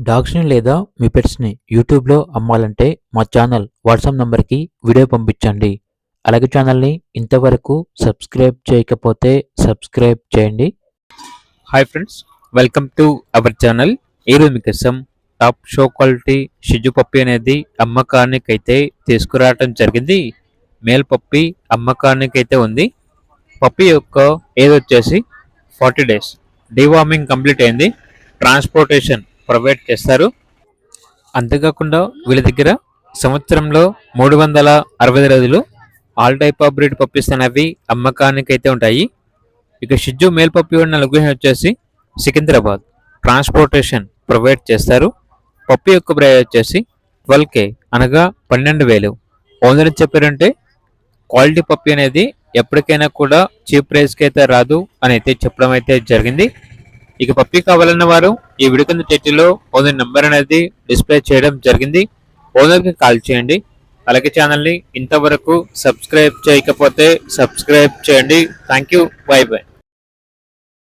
డాగ్స్‌ని లేదా మీ పెట్స్‌ని యూట్యూబ్‌లో అమ్మాలంటే మా ఛానల్ వాట్సాప్ నంబర్‌కి వీడియో పంపించండి. అలాగే ఛానల్‌ని ఇంతవరకు సబ్స్క్రైబ్ చేయకపోతే సబ్స్క్రైబ్ చేయండి. Hi friends, welcome to our channel. ఈరోజు మీకోసం టాప్ షో క్వాలిటీ షిజు పప్పి అనేది అమ్మకానికి అయితే తీసుకురావడం జరిగింది. మేల్ పప్పి అమ్మకానికి అయితే ఉంది. పప్పి యొక్క ఏజ్ వచ్చేసి 40 డేస్. డీవార్మింగ్ కంప్లీట్ అయింది. ట్రాన్స్పోర్టేషన్ ప్రొవైడ్ చేస్తారు. అంతేకాకుండా వీళ్ళ దగ్గర సంవత్సరంలో 360 రోజులు all type of breed puppies అనేవి అమ్మకానికి అయితే ఉంటాయి. ఇక షిజ్జు మేల్ పప్పి ఉన్న లొకేషన్ వచ్చేసి సికింద్రాబాద్. ట్రాన్స్పోర్టేషన్ ప్రొవైడ్ చేస్తారు. పప్పి యొక్క ప్రైస్ వచ్చేసి 12K అనగా 12,000. ఓనర్ చెప్పారంటే క్వాలిటీ పప్పి అనేది ఎప్పటికైనా కూడా చీప్ ప్రైస్కి అయితే రాదు అని అయితే చెప్పడం అయితే జరిగింది. ఇక పప్పి కావాలన్న వారు ఈ వీడియో కింద టైటిల్లో ఓనర్ నెంబర్ అనేది డిస్ప్లే చేయడం జరిగింది. ఓనర్కి కాల్ చేయండి. అలాగే ఛానల్ని ఇంతవరకు సబ్స్క్రైబ్ చేయకపోతే సబ్స్క్రైబ్ చేయండి. Thank you. By by.